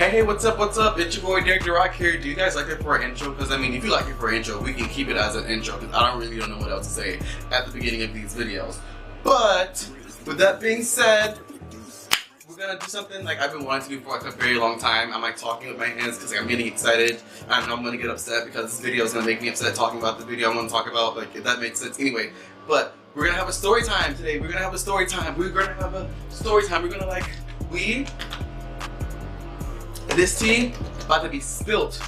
Hey, what's up, what's up? It's your boy Derek darock here. Do you guys like it for an intro? Because I mean, if you like it for an intro, we can keep it as an intro because I don't know what else to say at the beginning of these videos. But, with that being said, we're gonna do something like I've been wanting to do for like a very long time. I'm like talking with my hands because like, I'm getting excited. I know I'm gonna get upset because this video is gonna make me upset talking about the video I'm gonna talk about, like if that makes sense. Anyway, but we're gonna have a story time today. We're gonna have a story time. We're gonna have a story time. We're gonna like, this tea about to be spilt.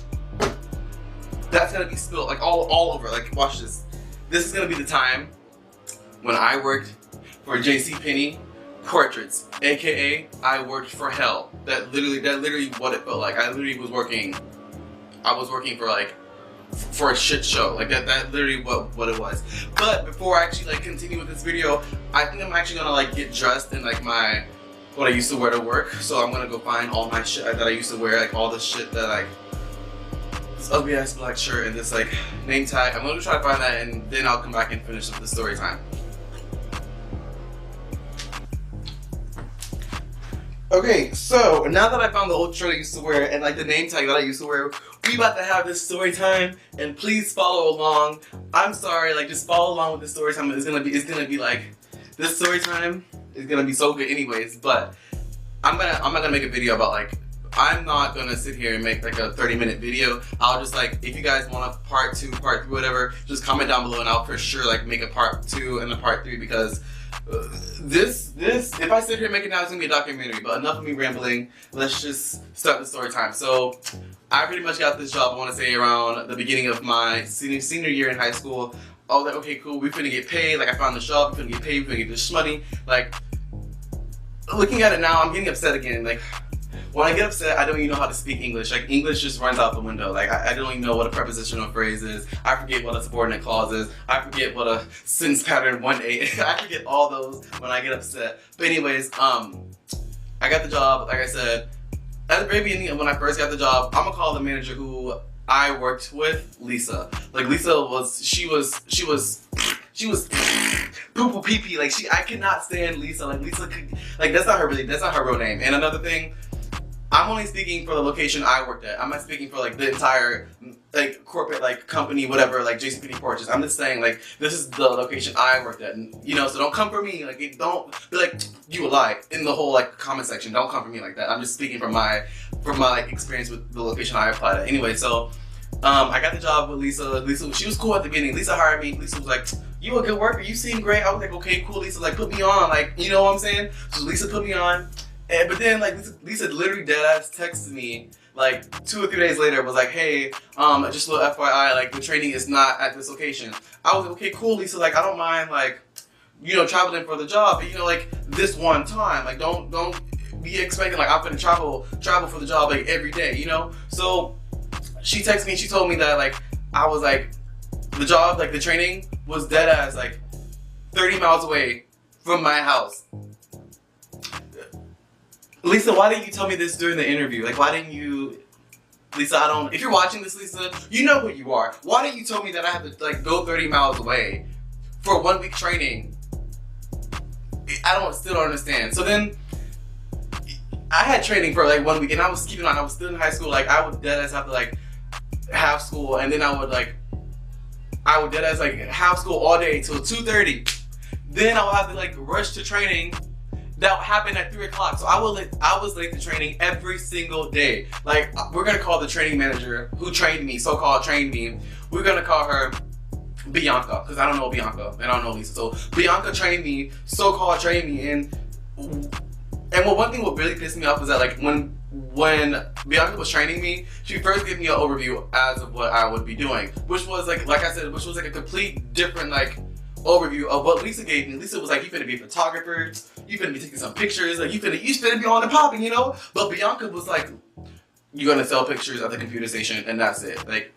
That's gonna be spilt like all over. Like watch this. This is gonna be the time when I worked for Jcpenny portraits, aka I worked for hell. That literally what it felt like. I literally was working. I was working for a shit show. Like that literally what it was. But before I actually like continue with this video, I think I'm actually gonna like get dressed in like what I used to wear to work. So I'm gonna go find all my shit that I used to wear, like all the shit that like this ugly ass black shirt and this like name tag. I'm gonna try to find that and then I'll come back and finish with the story time. Okay, so now that I found the old shirt I used to wear and like the name tag that I used to wear, we about to have this story time and please follow along. I'm sorry, like just follow along with the story time. It's gonna be like this story time is gonna be so good anyways, but I'm not gonna make a video about like, I'm not gonna sit here and make like a 30-minute video. I'll just like, if you guys want a part 2, part 3, whatever, just comment down below and I'll for sure like make a part 2 and a part 3 because this if I sit here and make it now, it's gonna be a documentary. But enough of me rambling. Let's just start the story time. So I pretty much got this job, I want to say around the beginning of my senior year in high school. I was like, okay, cool, we finna get paid. Like I found this job, we finna get paid, we finna get this money. Like looking at it now, I'm getting upset again. Like when I get upset, I don't even know how to speak English. Like English just runs out the window. Like I don't even know what a prepositional phrase is. I forget what a subordinate clause is. I forget what a sentence pattern 1-8. I forget all those when I get upset. But anyways, I got the job. Like I said, at the very beginning when I first got the job, I'm gonna call the manager who I worked with Lisa. Like Lisa was, she was poo poo pee pee. Like I could not stand Lisa. Like Lisa could, like that's not her real name. And another thing, I'm only speaking for the location I worked at. I'm not speaking for like the entire like corporate like company, whatever, like Jcpenny portraits. I'm just saying like this is the location I worked at, and you know, so don't come for me. Like don't be like you a lie in the whole like comment section. Don't come for me like that. I'm just speaking from my like experience with the location I applied at. Anyway, so I got the job with Lisa. Lisa, she was cool at the beginning. Lisa hired me. Lisa was like, "You a good worker. You seem great." I was like, "Okay, cool." Lisa like put me on. Like you know what I'm saying? So Lisa put me on. But then like Lisa literally deadass texted me like 2 or 3 days later, was like, hey, just a little FYI, like the training is not at this location. I was like, okay, cool, Lisa, like I don't mind like, you know, traveling for the job, but you know, like this one time, like don't be expecting like I'm gonna travel for the job like every day, you know? So she texted me, she told me that like I was like, the job, like the training was deadass like 30 miles away from my house. Lisa, why didn't you tell me this during the interview? Like, why didn't you... Lisa, if you're watching this, Lisa, you know who you are. Why didn't you tell me that I have to, like, go 30 miles away for 1 week training? Still don't understand. So then, I had training for, like, 1 week, and I was keeping on. I was still in high school. Like, I would deadass have to, like, have school, and then I would deadass, like, have school all day till 2:30. Then I would have to, like, rush to training. That happened at 3 o'clock, so I was late to training every single day. Like, we're gonna call the training manager who trained me, so-called trained me, we're gonna call her Bianca, because I don't know Bianca, and I don't know Lisa. So Bianca trained me, so-called trained me, and one thing what really pissed me off was that like when Bianca was training me, she first gave me an overview as of what I would be doing, which was like I said, which was like a complete different like overview of what Lisa gave me. Lisa was like, you finna be a photographer, you finna be taking some pictures, like you finna be on and popping, you know? But Bianca was like, you're gonna sell pictures at the computer station and that's it. Like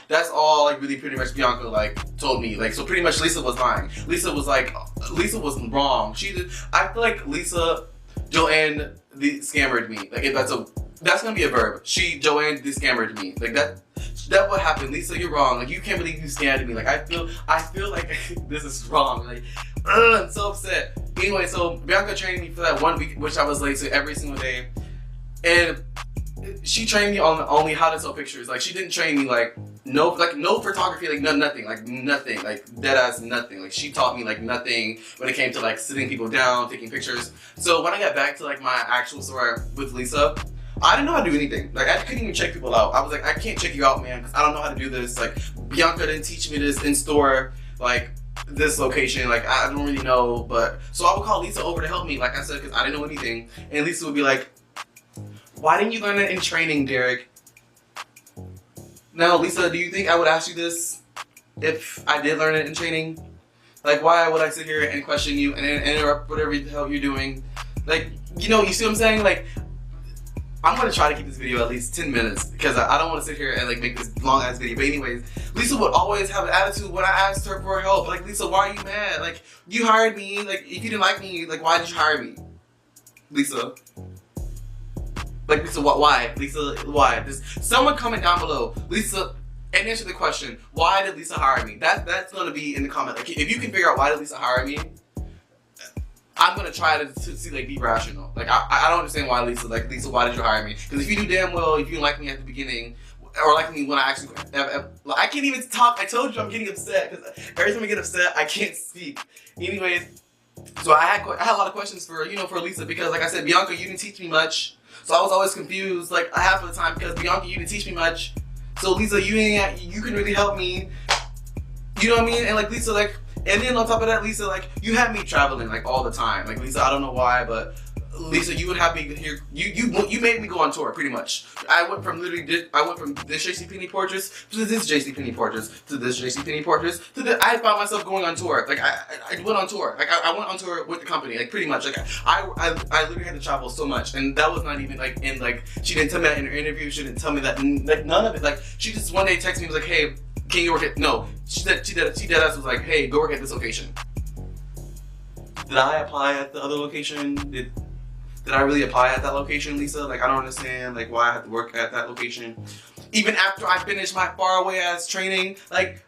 that's all like really pretty much Bianca like told me. Like so pretty much Lisa was lying. Lisa was wrong. I feel like Joanne scammered me. Like if that's gonna be a verb. Joanne scammered me. Like that what happened. Lisa, you're wrong. Like you can't believe you scammed me. Like I feel like this is wrong. Like I'm so upset. Anyway, so Bianca trained me for that 1 week, which I was late to every single day. And she trained me on only how to sell pictures. Like she didn't train me like no photography, like nothing, like dead ass nothing. Like she taught me like nothing when it came to like sitting people down, taking pictures. So when I got back to like my actual store with Lisa, I didn't know how to do anything. Like I couldn't even check people out. I was like, I can't check you out, man, because I don't know how to do this. Like Bianca didn't teach me this in store, like this location. Like I don't really know, but so I would call Lisa over to help me, like I said, because I didn't know anything. And Lisa would be like, why didn't you learn it in training, Derek? Now, Lisa, do you think I would ask you this if I did learn it in training? Like, why would I sit here and question you and interrupt whatever the hell you're doing? Like, you know, you see what I'm saying? Like, I'm gonna try to keep this video at least 10 minutes because I don't want to sit here and like make this long ass video. But anyways, Lisa would always have an attitude when I asked her for help. Like, Lisa, why are you mad? Like, you hired me. Like, if you didn't like me, like, why did you hire me? Lisa. Like, Lisa, why? Lisa, why? Someone comment down below, Lisa, and answer the question, why did Lisa hire me? That's gonna be in the comment. Like, if you can figure out why did Lisa hire me, I'm gonna try to see, like, be rational. Like, I don't understand why Lisa, like, Lisa, why did you hire me? Because if you knew damn well, if you didn't like me at the beginning, or like me when I actually, I can't even talk. I told you I'm getting upset, because every time I get upset, I can't speak. Anyways, so I had a lot of questions for, you know, for Lisa, because like I said, Bianca, you didn't teach me much. So I was always confused, like half of the time, because Bianca, you didn't teach me much. So Lisa, you can really help me. You know what I mean? And like Lisa, like, and then on top of that, Lisa, like, you had me traveling like all the time. Like Lisa, I don't know why, but Lisa, you would have me here. You made me go on tour pretty much. I went from this Jcpenny portraits to this Jcpenny portraits to this Jcpenny portraits to this. I found myself going on tour. Like I went on tour. Like I went on tour with the company. Like pretty much. Like I literally had to travel so much, and that was not even like in like she didn't tell me that in her interview. She didn't tell me that like none of it. Like she just one day texted me was like, hey, can you work at she did us was like, hey, go work at this location. Did I apply at the other location? Did I really apply at that location, Lisa? Like, I don't understand, like, why I have to work at that location. Even after I finished my faraway ass training, like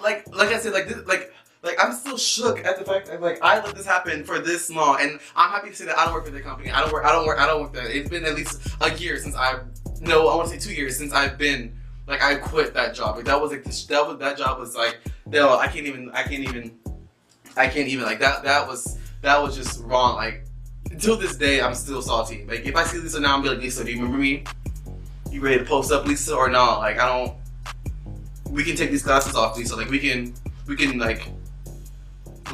I said, like I'm still shook at the fact that like I let this happen for this long, and I'm happy to say that I don't work for the company. I don't work there. It's been at least a year since I want to say 2 years since I've been like I quit that job. Like that was like that job was like no, I can't even like that was just wrong. Like until this day, I'm still salty. Like if I see Lisa now, I'm be like, Lisa, do you remember me? You ready to post up, Lisa, or not? Like I don't. We can take these classes off, Lisa. Like we can like,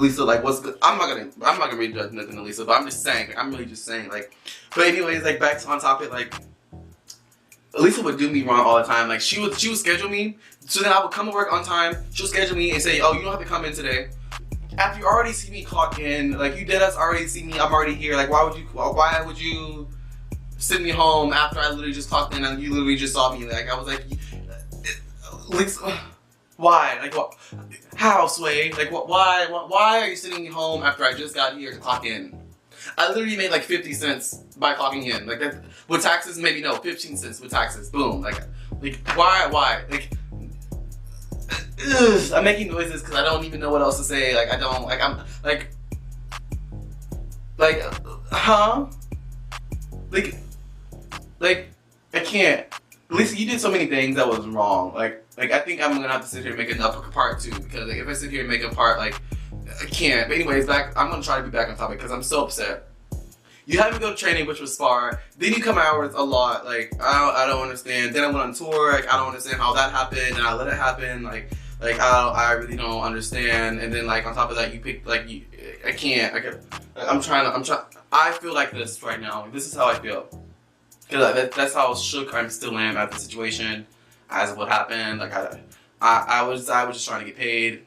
Lisa, like what's good? I'm not gonna read nothing to Lisa, but I'm just saying. Like, I'm really just saying. Like, but anyways, like back to on topic. Like Lisa would do me wrong all the time. Like she would schedule me, so then I would come to work on time. She'll schedule me and say, oh, you don't have to come in today. After you already see me clock in, like you deadass already see me, I'm already here. Like why would you send me home after I literally just clocked in and you literally just saw me? Like I was like, why? Like what? How, Sway? Like what? Why are you sending me home after I just got here to clock in? I literally made like 50 cents by clocking in. Like that with taxes, maybe no, 15 cents with taxes. Boom. Like why? Like. Ugh, I'm making noises because I don't even know what else to say. Like I don't like I'm like huh? Like I can't. Lisa, you did so many things that was wrong. Like I think I'm gonna have to sit here and make another part too, because like if I sit here and make a part, like I can't. But anyways, I'm gonna try to be back on topic because I'm so upset. You had me go to training, which was far. Then you come hours a lot. Like I don't understand. Then I went on tour. Like I don't understand how that happened, and I let it happen. Like I really don't understand. And then like on top of that, you pick like I can't. I'm trying. I feel like this right now. This is how I feel. Cause that's how shook I still am at the situation, as of what happened. Like I was just trying to get paid.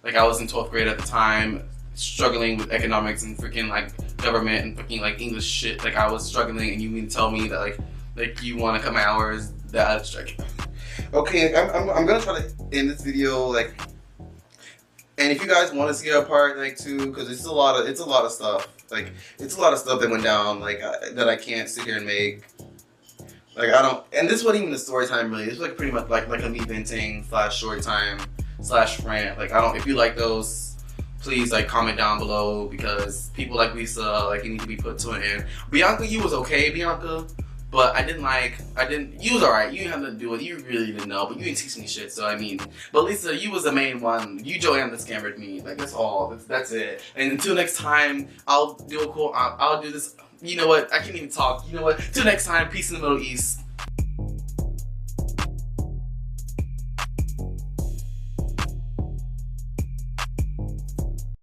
Like I was in 12th grade at the time, struggling with economics and freaking like government and freaking like English shit. Like I was struggling, and you mean to tell me that like you want to cut my hours? That's like, okay. I'm gonna try to end this video like, and if you guys want to see a part like too, because it's a lot of stuff. Like it's a lot of stuff that went down like that I can't sit here and make. Like I don't, and this wasn't even a story time really. It's like pretty much like a me venting / Storytime / rant. Like I don't. If you like those, please like comment down below, because people like Lisa, like you need to be put to an end. Bianca, you was okay, Bianca. But you was alright. You didn't have to do it. You really didn't know, but you didn't teach me shit. So I mean, but Lisa, you was the main one. You Joanne that scammered me. Like that's all. That's it. And until next time, I'll do a cool. I'll do this. You know what? I can't even talk. You know what? Till next time. Peace in the Middle East.